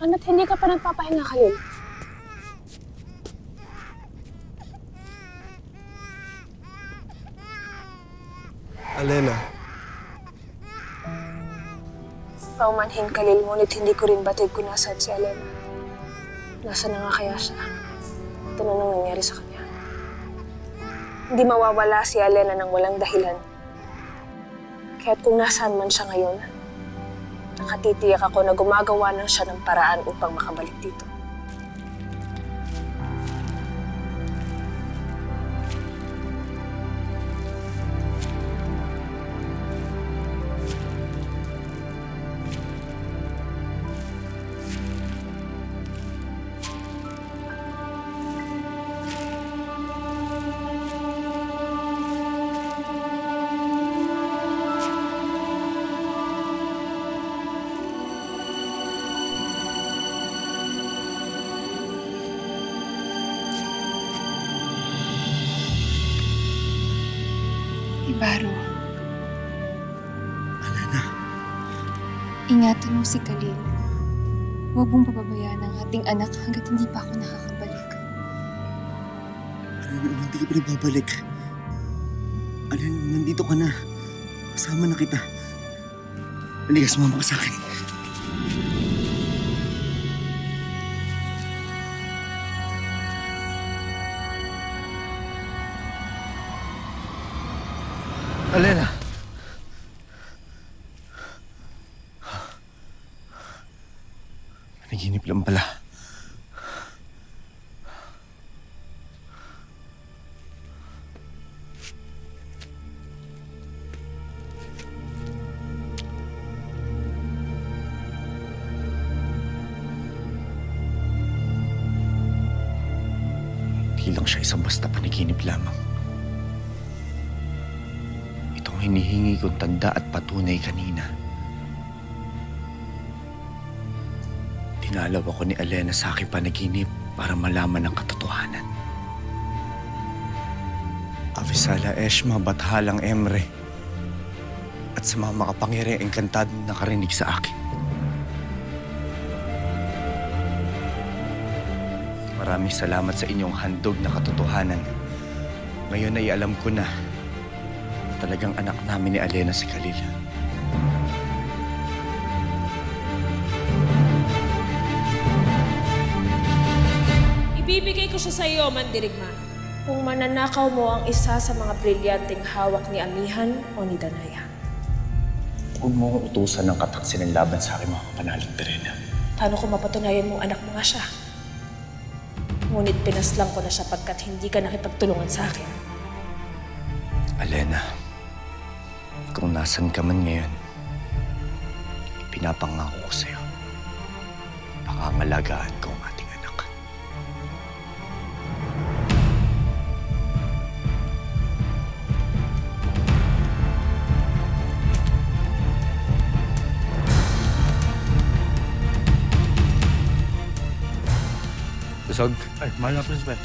Ano't hindi ka pa nagpapahinga, Khalil? Alena. Paumanhin, Khalil, ngunit hindi ko rin batid kung nasaan si Alena. Nasaan na nga kaya siya? Ito na nang nangyari sa kanya. Hindi mawawala si Alena ng walang dahilan. Kaya't kung nasaan man siya ngayon, nakatitiyak ako na gumagawa lang siya ng paraan upang makabalik dito. Ibaro. Alena. Ingatan mo si Khalil. Huwag mong pababayaan ang ating anak hanggat hindi pa ako nakakabalik. Alena, hindi ka pa rin babalik. Alena, nandito ka na. Kasama na kita. Halika, sumama ka sa akin. Alena! Naginip lang pala. Hindi lang siya isang basta panaginip lamang. Hinihingi kong tanda at patunay kanina. Dinalaw ako ni Alena sa aking panaginip para malaman ang katotohanan. Avisala Eshma, Bathalang Emre, at sa mga makapangyariang engkantado na nakarinig sa akin. Maraming salamat sa inyong handog na katotohanan. Ngayon ay alam ko na talagang anak namin ni Alena si Khalil. Ibibigay ko siya sa iyo, Mandirigma. Kung mananakaw mo ang isa sa mga brilyanteng hawak ni Amihan o ni Danaya. Huwag mo akong utusan ng kataksin ng laban sa aking mga kapanalig, Perena. Paano kung mapatunayan mong anak mo nga siya? Ngunit pinaslang ko na siya pagkat hindi ka nakipagtulungan sa akin. Alena, kung nasan ka man ngayon, ipinapangako ko sa'yo, pangangalagaan ko ang ating anak. Busog? Ay, mahal na, Prinsipe.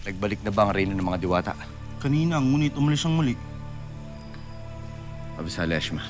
Nagbalik na ba ang reyna ng mga diwata? Kanina, ngunit umalis siyang muli. Avisala Eshma.